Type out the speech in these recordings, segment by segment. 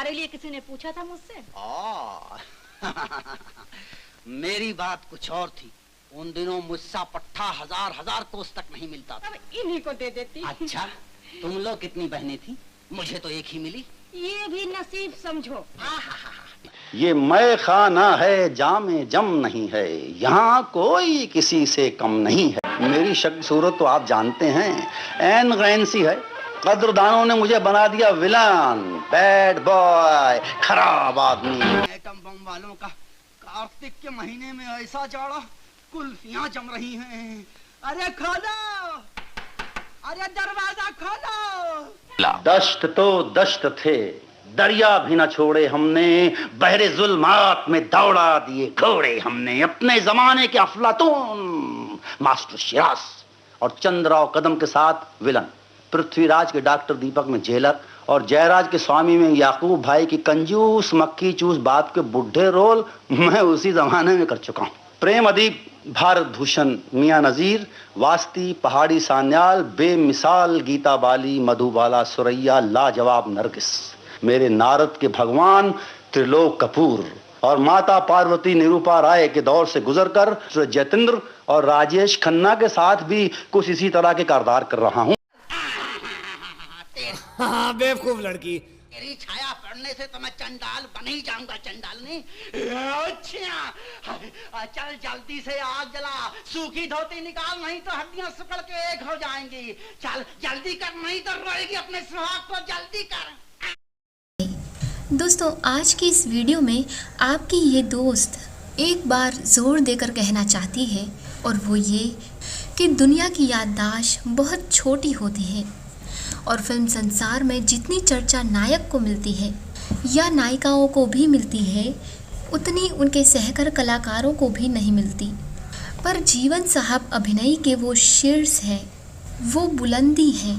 तुम्हारे लिए किसी ने पूछा था मुझसे? मेरी बात कुछ और थी। उन दिनों मुझसा पट्टा हजार कोस तक नहीं मिलता था। अब इन्हीं को दे देती। अच्छा, तुम लोग कितनी बहनें थी? मुझे तो एक ही मिली। ये भी नसीब समझो। ये मैं खाना है, जामे जम नहीं है, यहाँ कोई किसी से कम नहीं है। मेरी शक्ल सूरत तो आप जानते हैं, ऐन गैन सी है। कद्रदानों ने मुझे बना दिया विलन, बैड बॉय, खराब आदमी। एटम बम वालों का कार्तिक के महीने में ऐसा जाड़ा, कुल्फियां जम रही हैं। अरे खोलो, अरे दरवाजा खोलो। दश्त तो दश्त थे, दरिया भी न छोड़े हमने, बहरे जुल्मात में दौड़ा दिए घोड़े हमने। अपने जमाने के अफलातून मास्टर शिराज और चंद्रराव कदम के साथ विलन, पृथ्वीराज के डॉक्टर दीपक में जेलर और जयराज के स्वामी में याकूब भाई की कंजूस मक्खी चूस बाप के बुढ़े रोल मैं उसी जमाने में कर चुका हूँ। प्रेम अदीब भारत भूषण मियां नजीर, वास्ती पहाड़ी सान्याल, बेमिसाल गीता बाली, मधुबाला सुरैया, लाजवाब नरगिस, मेरे नारद के भगवान त्रिलोक कपूर और माता पार्वती निरूपा राय के दौर से गुजरकर जतेंद्र और राजेश खन्ना के साथ भी कुछ इसी तरह के किरदार कर रहा हूँ। हाँ, बेवकूफ लड़की। तेरी छाया पड़ने से तो मैं चंडाल बन ही जाऊंगा। चंडाल ने अच्छा, चल जल्दी से आग जला, सूखी धोती निकाल, नहीं तो हड्डियां सिकुड़ के एक हो जाएंगी। चल जल्दी कर, नहीं तो रोएगी अपने सुहाग को। जल्दी कर। दोस्तों, आज की इस वीडियो में आपकी ये दोस्त एक बार जोर देकर कहना चाहती है, और वो ये कि दुनिया की याददाश्त बहुत छोटी होती है और फिल्म संसार में जितनी चर्चा नायक को मिलती है या नायिकाओं को भी मिलती है, उतनी उनके सहकर कलाकारों को भी नहीं मिलती। पर जीवन साहब अभिनय के वो शीर्ष हैं, वो बुलंदी हैं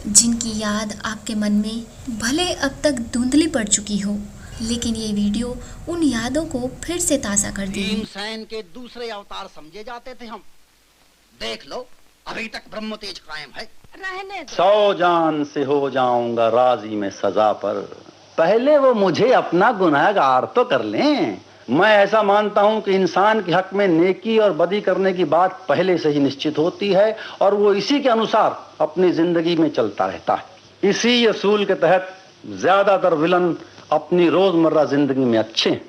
जिनकी याद आपके मन में भले अब तक धुंधली पड़ चुकी हो, लेकिन ये वीडियो उन यादों को फिर से ताज़ा कर देगी। भीमसेन के दूसरे अवतार समझे जाते थे हम। देख लो, अभी तक ब्रह्म तेज कायम है। रहने दो। 100 जान से हो जाऊंगा राजी में सजा पर, पहले वो मुझे अपना गुनहगार तो कर लें। मैं ऐसा मानता हूं कि इंसान के हक में नेकी और बदी करने की बात पहले से ही निश्चित होती है और वो इसी के अनुसार अपनी जिंदगी में चलता रहता है। इसी असूल के तहत ज्यादातर विलन अपनी रोजमर्रा जिंदगी में अच्छे हैं,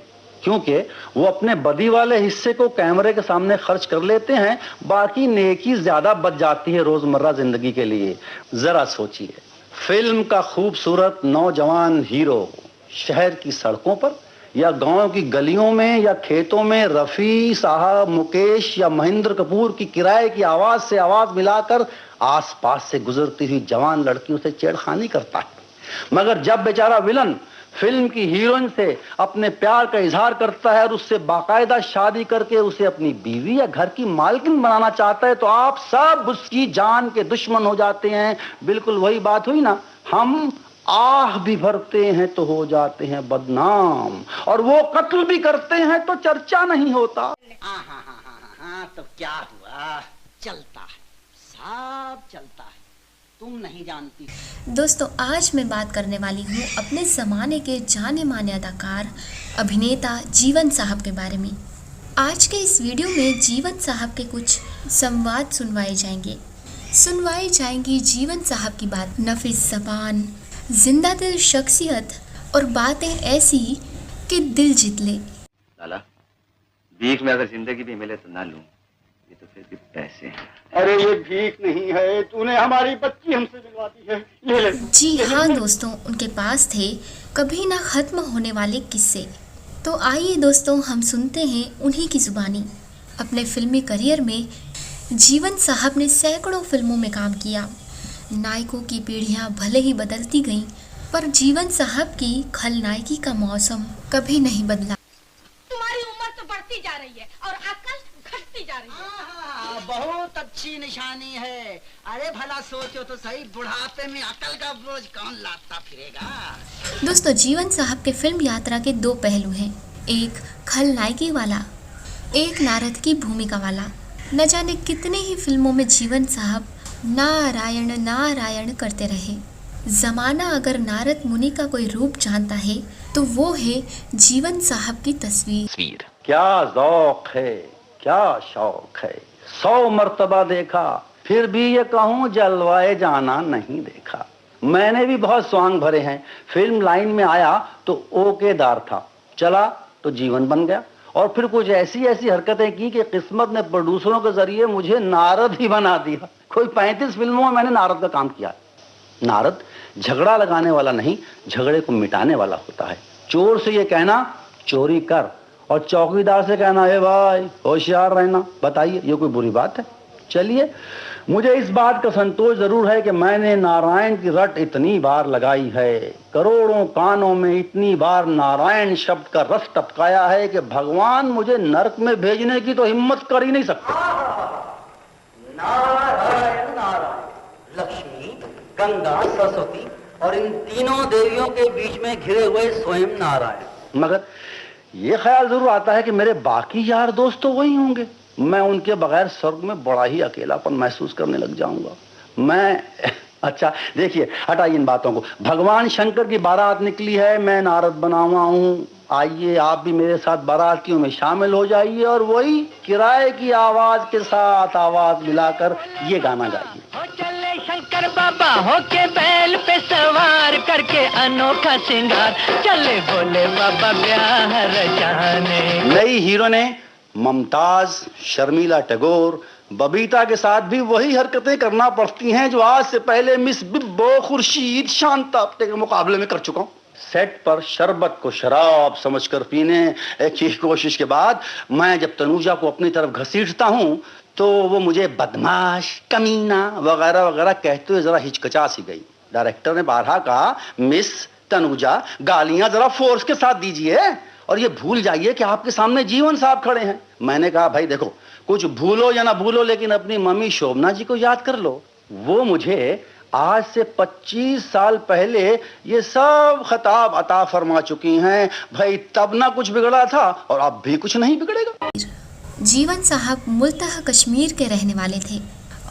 क्योंकि वो अपने बदी वाले हिस्से को कैमरे के सामने खर्च कर लेते हैं, बाकी नेकी ज्यादा बच जाती है रोजमर्रा जिंदगी के लिए। जरा सोचिए, फिल्म का खूबसूरत नौजवान हीरो शहर की सड़कों पर या गांव की गलियों में या खेतों में रफी साहब, मुकेश या महेंद्र कपूर की किराए की आवाज से आवाज मिलाकर आसपास से गुजरती हुई जवान लड़कियों से छेड़खानी करता है, मगर जब बेचारा विलन फिल्म की हीरोइन से अपने प्यार का इजहार करता है और उससे बाकायदा शादी करके उसे अपनी बीवी या घर की मालकिन बनाना चाहता है, तो आप सब उसकी जान के दुश्मन हो जाते हैं। बिल्कुल वही बात हुई ना, हम आह भी भरते हैं तो हो जाते हैं बदनाम, और वो कत्ल भी करते हैं तो चर्चा नहीं होता। तो क्या हुआ? चलता है, सब चलता है, तुम नहीं जानती। दोस्तों, आज मैं बात करने वाली हूँ अपने ज़माने के जाने माने अदाकार अभिनेता जीवन साहब के बारे में। आज के इस वीडियो में जीवन साहब के कुछ संवाद सुनवाई जाएंगी जीवन साहब की बात, नफीस ज़बान, जिंदा दिल शख्सियत और बातें ऐसी कि दिल जीत ले। लाला, भीख में अगर जिंदगी भी मिले तो ना लूं, ये तो फिर भी पैसे हैं। अरे ये भीख नहीं है, तूने हमारी बच्ची हमसे दिलवा दी है, ले ले। जी हाँ दोस्तों, उनके पास थे कभी ना खत्म होने वाले किस्से। तो आइए दोस्तों, हम सुनते हैं उन्हीं की जुबानी। अपने फिल्मी करियर में जीवन साहब ने सैकड़ों फिल्मों में काम किया। नायकों की पीढ़ियां भले ही बदलती गईं, पर जीवन साहब की खलनायकी का मौसम कभी नहीं बदला। तुम्हारी उम्र तो बढ़ती जा रही है और अकल घटती जा रही है। बहुत अच्छी निशानी है। अरे भला सोचो तो सही, बुढ़ापे में अकल का बोझ कौन लाता फिरेगा। दोस्तों, जीवन साहब के फिल्म यात्रा के दो पहलू हैं, एक खलनायकी वाला, एक नारद की भूमिका वाला। न जाने कितने ही फिल्मों में जीवन साहब नारायण नारायण करते रहे। जमाना अगर नारद मुनि का कोई रूप जानता है तो वो है जीवन साहब की तस्वीर। क्या ज़ौक़ है, क्या शौक है, 100 मर्तबा देखा फिर भी ये कहूँ जलवाए जाना नहीं देखा। मैंने भी बहुत स्वांग भरे हैं। फिल्म लाइन में आया तो ओकेदार था, चला तो जीवन बन गया, और फिर कुछ ऐसी ऐसी हरकतें की कि किस्मत ने प्रोड्यूसरों के जरिए मुझे नारद ही बना दिया। कोई 35 फिल्मों में मैंने नारद का काम किया। नारद झगड़ा लगाने वाला नहीं, झगड़े को मिटाने वाला होता है। चोर से ये कहना चोरी कर, और चौकीदार से कहना है भाई होशियार रहना। बताइए ये कोई बुरी बात है? चलिए, मुझे इस बात का संतोष जरूर है कि मैंने नारायण की रट इतनी बार लगाई है, करोड़ों कानों में इतनी बार नारायण शब्द का रस टपकाया है कि भगवान मुझे नरक में भेजने की तो हिम्मत कर ही नहीं सकते। नारायण नारायण, लक्ष्मी, गंगा, सरस्वती और इन तीनों देवियों के बीच में घिरे हुए स्वयं नारायण। मगर ये ख्याल जरूर आता है कि मेरे बाकी यार दोस्त तो वही होंगे, मैं उनके बगैर स्वर्ग में बड़ा ही अकेलापन महसूस करने लग जाऊंगा। मैं अच्छा देखिए, हटाइए इन बातों को। भगवान शंकर की बारात निकली है, मैं नारद बना हुआ हूँ। आइए आप भी मेरे साथ बारातियों में शामिल हो जाइए और वही किराए की आवाज के साथ आवाज मिलाकर ये गाना गाइए। हो चले शंकर बाबा होके बैल पे सवार करके अनोखा सिंगार, चले बोले बाबा ब्याह रचाने। नई हीरो ने ममताज, शर्मिला टैगोर, बबीता के साथ भी वही हरकतें करना पड़ती हैं जो आज से पहले मिस बिब्बो, खुर्शीद, शांता अपने के मुकाबले में कर चुका हूं। सेट पर शरबत को शराब समझकर पीने की कोशिश के बाद मैं जब तनुजा को अपनी तरफ घसीटता हूं तो वो मुझे बदमाश, कमीना वगैरह वगैरह कहते हुए जरा हिचकिचा सी गई। डायरेक्टर ने बारहा कहा, मिस तनुजा गालियां जरा फोर्स के साथ दीजिए और ये भूल जाइए कि आपके सामने जीवन साहब खड़े हैं। मैंने कहा, भाई देखो, कुछ भूलो या ना भूलो लेकिन अपनी मम्मी शोभना जी को याद कर लो। वो मुझे आज से 25 साल पहले ये सब खिताब अता फरमा चुकी हैं। भाई तब ना कुछ बिगड़ा था और अब भी कुछ नहीं बिगड़ेगा। जीवन साहब मूलतः कश्मीर के रहने वाले थे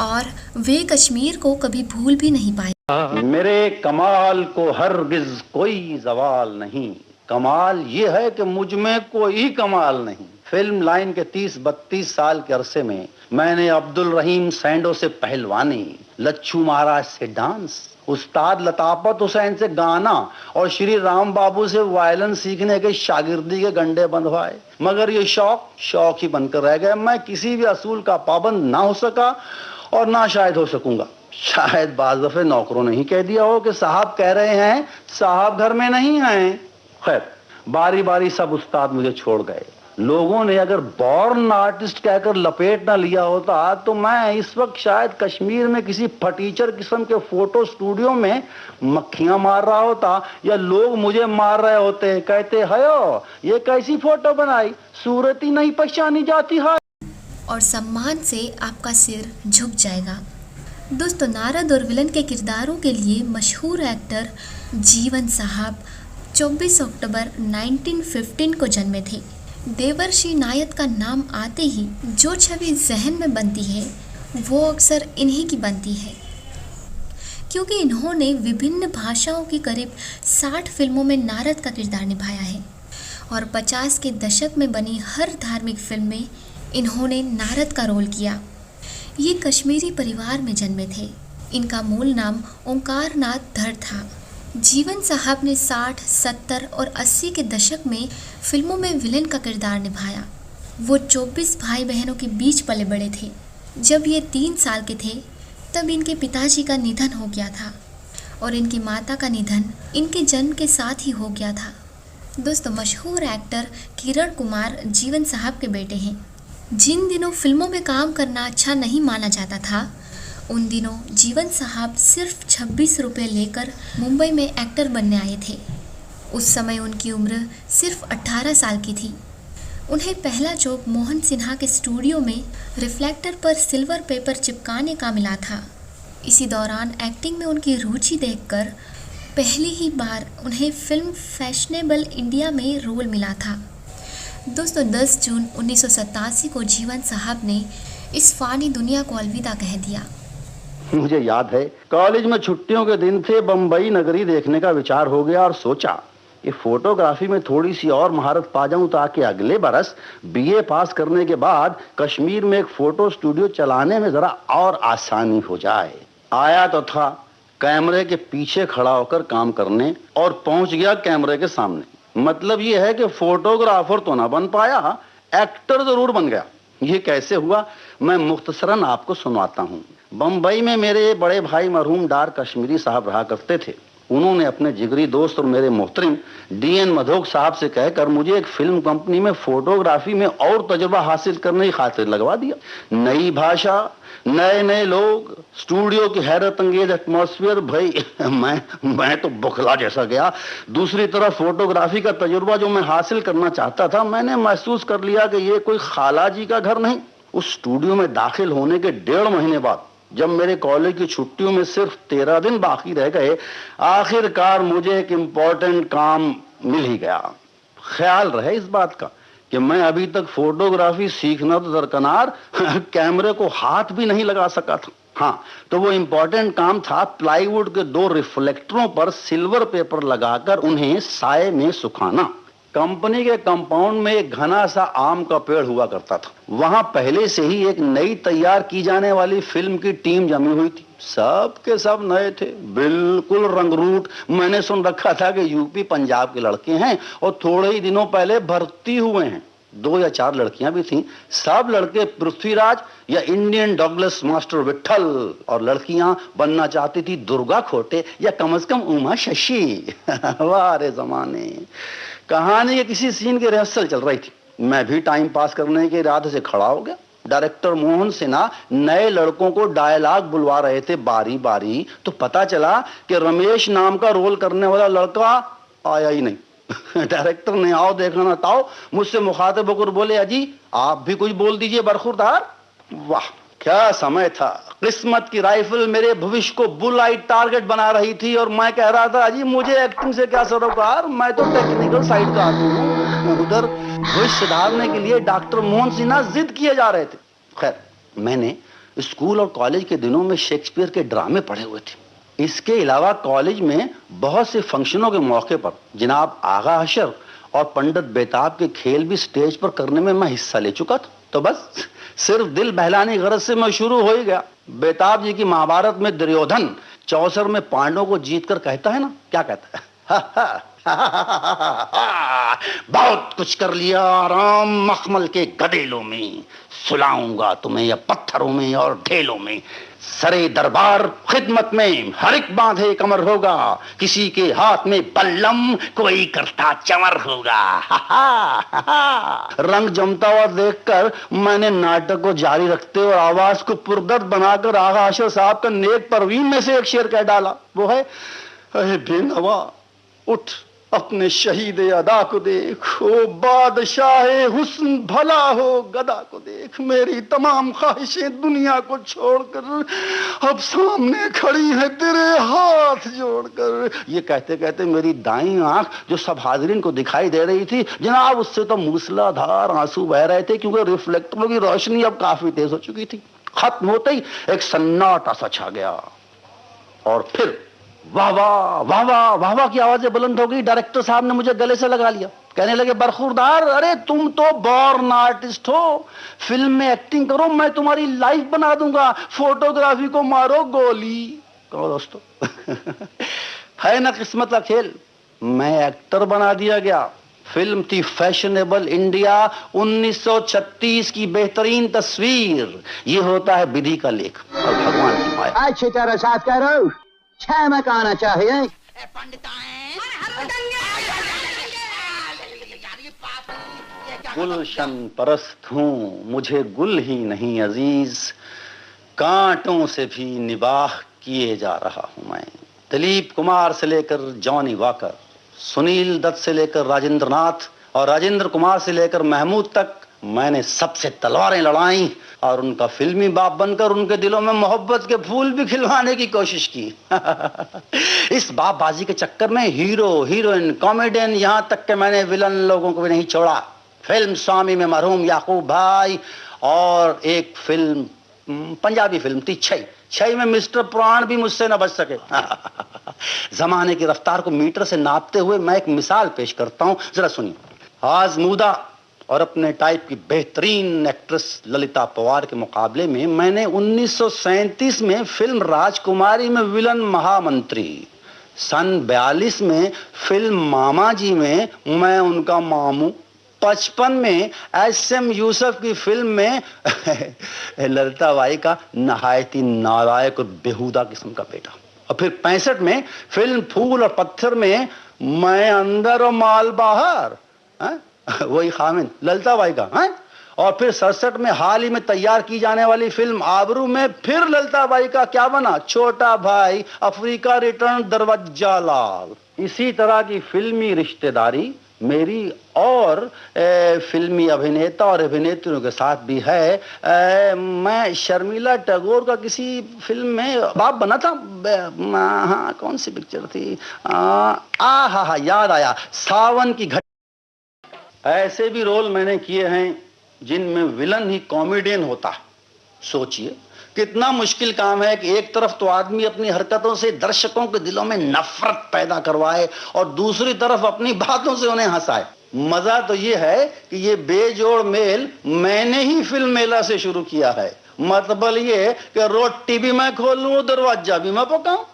और वे कश्मीर को कभी भूल भी नहीं पाए। मेरे कमाल को हरगिज कोई जवाल नहीं, कमाल ये है कि मुझ में कोई कमाल नहीं। फिल्म लाइन के 30-32 साल के अरसे में मैंने अब्दुल रहीम सैंडो से पहलवानी, लच्छू महाराज से डांस, उस्ताद लताफत हुसैन से गाना और श्री राम बाबू से वायलिन सीखने के शागिर्दी के गंडे बंधवाए। मगर ये शौक ही बनकर रह गए। मैं किसी भी असूल का पाबंद ना हो सका और ना शायद हो सकूंगा। शायद बाज़ दफे नौकरों ने ही कह दिया हो कि साहब कह रहे हैं, साहब घर में नहीं हैं। खैर, बारी बारी सब उस्ताद मुझे छोड़ गए। लोगों ने अगर बॉर्न आर्टिस्ट कहकर लपेट ना लिया होता तो मैं इस वक्त शायद कश्मीर में किसी फटीचर किस्म के फोटो स्टूडियो में मक्खियां मार रहा होता या लोग मुझे मार रहे होते, कहते हयो ये कैसी फोटो बनाई, सूरत ही नहीं पहचानी जाती है। और सम्मान से आपका सिर झुक जाएगा। दोस्तों, नारद और विलन के किरदारों के लिए मशहूर एक्टर जीवन साहब 24 अक्टूबर 1915 को जन्मे थे। देवर्षि नायक का नाम आते ही जो छवि जहन में बनती है वो अक्सर इन्हीं की बनती है, क्योंकि इन्होंने विभिन्न भाषाओं की करीब 60 फिल्मों में नारद का किरदार निभाया है और 50 के दशक में बनी हर धार्मिक फिल्म में इन्होंने नारद का रोल किया। ये कश्मीरी परिवार में जन्मे थे। इनका मूल नाम ओंकार नाथ धर था। जीवन साहब ने 60, 70 और 80 के दशक में फिल्मों में विलेन का किरदार निभाया। वो 24 भाई बहनों के बीच पले बड़े थे। जब ये 3 साल के थे तब इनके पिताजी का निधन हो गया था और इनकी माता का निधन इनके जन्म के साथ ही हो गया था। दोस्तों, मशहूर एक्टर किरण कुमार जीवन साहब के बेटे हैं। जिन दिनों फिल्मों में काम करना अच्छा नहीं माना जाता था, उन दिनों जीवन साहब सिर्फ 26 रुपये लेकर मुंबई में एक्टर बनने आए थे। उस समय उनकी उम्र सिर्फ 18 साल की थी। उन्हें पहला जॉब मोहन सिन्हा के स्टूडियो में रिफ्लेक्टर पर सिल्वर पेपर चिपकाने का मिला था। इसी दौरान एक्टिंग में उनकी रुचि देखकर पहली ही बार उन्हें फिल्म फैशनेबल इंडिया में रोल मिला था। दोस्तों, 10 जून 1987 को जीवन साहब ने इस फानी दुनिया को अलविदा कह दिया। मुझे याद है कॉलेज में छुट्टियों के दिन थे, बंबई नगरी देखने का विचार हो गया और सोचा कि फोटोग्राफी में थोड़ी सी और महारत पा जाऊं ताकि अगले बरस बीए पास करने के बाद कश्मीर में एक फोटो स्टूडियो चलाने में जरा और आसानी हो जाए। आया तो था कैमरे के पीछे खड़ा होकर काम करने और पहुंच गया कैमरे के सामने। मतलब ये है कि फोटोग्राफर तो ना बन पाया, एक्टर जरूर बन गया। ये कैसे हुआ मैं मुख्तसरन आपको सुनाता हूँ। बंबई में मेरे बड़े भाई मरहूम डार कश्मीरी साहब रहा करते थे। उन्होंने अपने जिगरी दोस्त और मेरे मोहतरम डीएन मधोक साहब से कहकर मुझे एक फिल्म कंपनी में फोटोग्राफी में और तजुर्बा हासिल करने की खातिर लगवा दिया। नई भाषा, नए नए लोग, स्टूडियो की हैरत अंगेज एटमॉस्फेयर, भाई मैं तो बुखला जैसा गया। दूसरी तरफ फोटोग्राफी का तजुर्बा जो मैं हासिल करना चाहता था, मैंने महसूस कर लिया कि ये कोई खाला जी का घर नहीं। उस स्टूडियो में दाखिल होने के 1.5 महीने बाद जब मेरे कॉलेज की छुट्टियों में सिर्फ 13 दिन बाकी रह गए, आखिरकार मुझे एक इम्पोर्टेंट काम मिल ही गया। ख्याल रहे इस बात का कि मैं अभी तक फोटोग्राफी सीखना तो दरकनार कैमरे को हाथ भी नहीं लगा सका था। हाँ, तो वो इम्पोर्टेंट काम था प्लाईवुड के 2 रिफ्लेक्टरों पर सिल्वर पेपर लगाकर उन्हें साए में सुखाना। कंपनी के कंपाउंड में एक घना सा आम का पेड़ हुआ करता था। वहां पहले से ही एक नई तैयार की जाने वाली फिल्म की टीम जमी हुई थी। सब के सब नए थे, बिल्कुल रंगरूट। मैंने सुन रखा था कि यूपी पंजाब के लड़के हैं और थोड़े ही दिनों पहले भर्ती हुए हैं। 2 या 4 लड़कियां भी थीं। सब लड़के पृथ्वीराज या इंडियन डॉगलस मास्टर विट्ठल और लड़कियां बनना चाहती थी दुर्गा खोटे या कम से कम उमा शशि। वाह रे जमाने। कहानी के किसी सीन की रिहर्सल चल रही थी। मैं भी टाइम पास करने के इरादे से खड़ा हो गया। डायरेक्टर मोहन सिन्हा नए लड़कों को डायलॉग बुलवा रहे थे बारी बारी, तो पता चला कि रमेश नाम का रोल करने वाला लड़का आया ही नहीं। डायरेक्टर ने आओ देखा ना ताओ मुझसे मुखातिब होकर बोले, अजी आप भी कुछ बोल दीजिए बरखुरदार। वाह क्या समय था। किस्मत की राइफल मेरे भविष्य को बुल आई टारगेट बना रही थी और मैं कह रहा था, अजी मुझे एक्टिंग से क्या सरोकार, मैं तो टेक्निकल साइड का आदमी हूँ। उधर भविष्य सुधारने के लिए डॉक्टर मोहन सिन्हा जिद किए जा रहे थे। खैर, मैंने स्कूल और कॉलेज के दिनों में शेक्सपियर के ड्रामे पढ़े हुए थे। इसके अलावा कॉलेज में बहुत से फंक्शनों के मौके पर जनाब आगा हशर और पंडित बेताब के खेल भी स्टेज पर करने में मैं हिस्सा ले चुका था। तो बस सिर्फ दिल बहलाने की गरज से मैं शुरू हो ही गया। बेताब जी की महाभारत में दुर्योधन चौसर में पांडवों को जीत कर कहता है ना, क्या कहता है? बहुत कुछ कर लिया राम मखमल के गदेलों में, सुलाऊंगा तुम्हें या पत्थरों में और ढेलों में, सरे दरबार खिदमत में हर एक बांधे कमर होगा, किसी के हाथ में बल्लम कोई करता चमर होगा। रंग जमता हुआ देखकर मैंने नाटक को जारी रखते और आवाज को पुरदर्द बनाकर आगा हशर साहब का नेक परवीन में से एक शेर कह डाला। वो है, अरे बेनवा उठ अपने शहीद अदा को देख, ओ बादशाह हुस्न भला हो गदा को देख, मेरी तमाम ख्वाहिशें दुनिया को छोड़कर अब सामने खड़ी है तेरे हाथ जोड़कर। ये कहते कहते मेरी दाईं आंख जो सब हाजिरीन को दिखाई दे रही थी जनाब, उससे तो मूसलाधार आंसू बह रहे थे क्योंकि रिफ्लेक्टरों की रोशनी अब काफी तेज हो चुकी थी। खत्म होते ही एक सन्नाटा सा छा गया और फिर वाह वाह वाह वाह वाह वाह की आवाजें बुलंद हो गई। डायरेक्टर साहब ने मुझे गले से लगा लिया, कहने लगे, बरखुरदार अरे तुम तो बॉर्न आर्टिस्ट हो, फिल्म में एक्टिंग करो, मैं तुम्हारी लाइफ बना दूंगा, फोटोग्राफी को मारो गोली। कहो दोस्तों है ना किस्मत का खेल। मैं एक्टर बना दिया गया। फिल्म थी फैशनेबल इंडिया 1936 की बेहतरीन तस्वीर। ये होता है विधि का लेख और भगवान की माया। अच्छी तरह साफ करो, छमक आना चाहिए। गुलशन परस्त हूँ, मुझे गुल ही नहीं अजीज, कांटों से भी निबाह किए जा रहा हूँ मैं। दिलीप कुमार से लेकर जॉनी वॉकर, सुनील दत्त से लेकर राजेंद्र नाथ और राजेंद्र कुमार से लेकर महमूद तक मैंने सबसे तलवारें लड़ाई और उनका फिल्मी बाप बनकर उनके दिलों में मोहब्बत के फूल भी खिलवाने की कोशिश की। इस बापबाजी के चक्कर में हीरो हीरोइन कॉमेडियन यहां तक कि मैंने विलन लोगों को भी नहीं छोड़ा। फिल्म स्वामी में मरहूम याकूब भाई और एक फिल्म पंजाबी फिल्म थी छई, 6 में मिस्टर प्राण भी मुझसे न बच सके। जमाने की रफ्तार को मीटर से नापते हुए मैं एक मिसाल पेश करता हूं, जरा सुनिए। आजमूदा और अपने टाइप की बेहतरीन एक्ट्रेस ललिता पवार के मुकाबले में मैंने 1937 में फिल्म राजकुमारी में विलन महामंत्री, सन 42 में फिल्म मामा जी में मैं उनका मामू, 55 में एस.एम. यूसुफ की फिल्म में ललिता बाई का नहायती नालायक और बेहुदा किस्म का बेटा, और फिर 65 में फिल्म फूल और पत्थर में मैं अंदर और माल बाहर, वही खामिन ललिता बाई का है। और फिर 67 में हाल ही में तैयार की जाने वाली फिल्म आबरू में फिर ललिता बाई का क्या बना, छोटा भाई अफ्रीका रिटर्न दरवाजा लाल। इसी तरह की फिल्मी रिश्तेदारी मेरी और फिल्मी अभिनेता और अभिनेत्रियों के साथ भी है। मैं शर्मिला टैगोर का किसी फिल्म में बाप बना था। हाँ, कौन सी पिक्चर थी? हाँ, याद आया, सावन की घट। ऐसे भी रोल मैंने किए हैं जिनमें विलन ही कॉमेडियन होता है। सोचिए कितना मुश्किल काम है कि एक तरफ तो आदमी अपनी हरकतों से दर्शकों के दिलों में नफरत पैदा करवाए और दूसरी तरफ अपनी बातों से उन्हें हंसाए। मजा तो ये है कि ये बेजोड़ मेल मैंने ही फिल्म मेला से शुरू किया है। मतलब ये कि रोटी भी मैं खोलूं, दरवाजा भी मैं पकाऊं।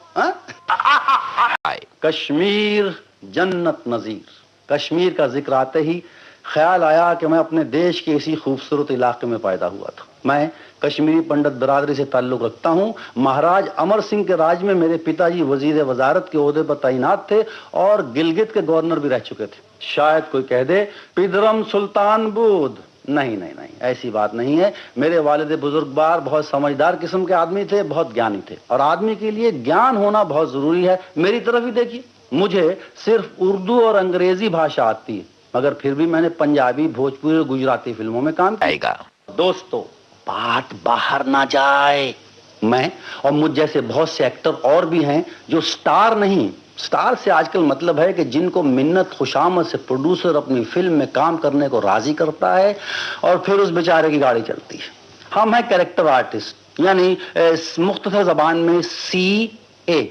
कश्मीर जन्नत नजीर। कश्मीर का जिक्र आते ही ख्याल आया कि मैं अपने देश के इसी खूबसूरत इलाके में पैदा हुआ था। मैं कश्मीरी पंडित बिरादरी से ताल्लुक रखता हूँ। महाराज अमर सिंह के राज में मेरे पिताजी वजीर वजारत के ओहदे पर तैनात थे और गिलगित के गवर्नर भी रह चुके थे। शायद कोई कह दे पिदरम सुल्तान बुद्ध। नहीं, ऐसी बात नहीं है। मेरे वालिद बुजुर्गवार बहुत समझदार किस्म के आदमी थे, बहुत ज्ञानी थे, और आदमी के लिए ज्ञान होना बहुत जरूरी है। मेरी तरफ ही देखिए, मुझे सिर्फ उर्दू और अंग्रेजी भाषा आती है, मगर फिर भी मैंने पंजाबी, भोजपुरी और गुजराती फिल्मों में काम किया। दोस्तों, बात बाहर ना जाए, मैं और मुझ जैसे बहुत से एक्टर और भी हैं जो स्टार नहीं, स्टार से आजकल मतलब है कि जिनको मिन्नत खुशामद से प्रोड्यूसर अपनी फिल्म में काम करने को राजी करता है और फिर उस बेचारे की गाड़ी चलती है। हम हैं कैरेक्टर आर्टिस्ट, यानी मुख्तसर जबान में CA।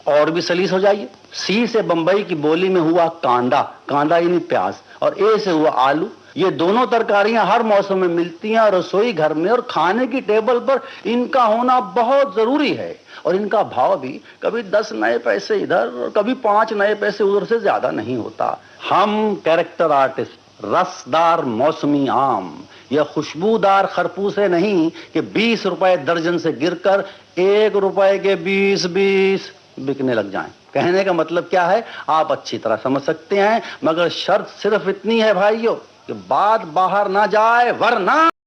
और भी सलीस हो जाइए, C से बंबई की बोली में हुआ कांदा, कांदा यानी प्याज, और A से हुआ आलू। ये दोनों तरकारियां हर मौसम में मिलती हैं और रसोई घर में और खाने की टेबल पर इनका होना बहुत जरूरी है। और इनका भाव भी कभी 10 नए पैसे इधर और कभी 5 नए पैसे उधर से ज्यादा नहीं होता। हम कैरेक्टर आर्टिस्ट रसदार मौसमी आम या खुशबूदार खरबूजे नहीं कि 20 रुपए दर्जन से गिरकर 1 रुपए के 20 बिकने लग जाएं। कहने का मतलब क्या है आप अच्छी तरह समझ सकते हैं, मगर शर्त सिर्फ इतनी है भाइयों कि बात बाहर ना जाए, वरना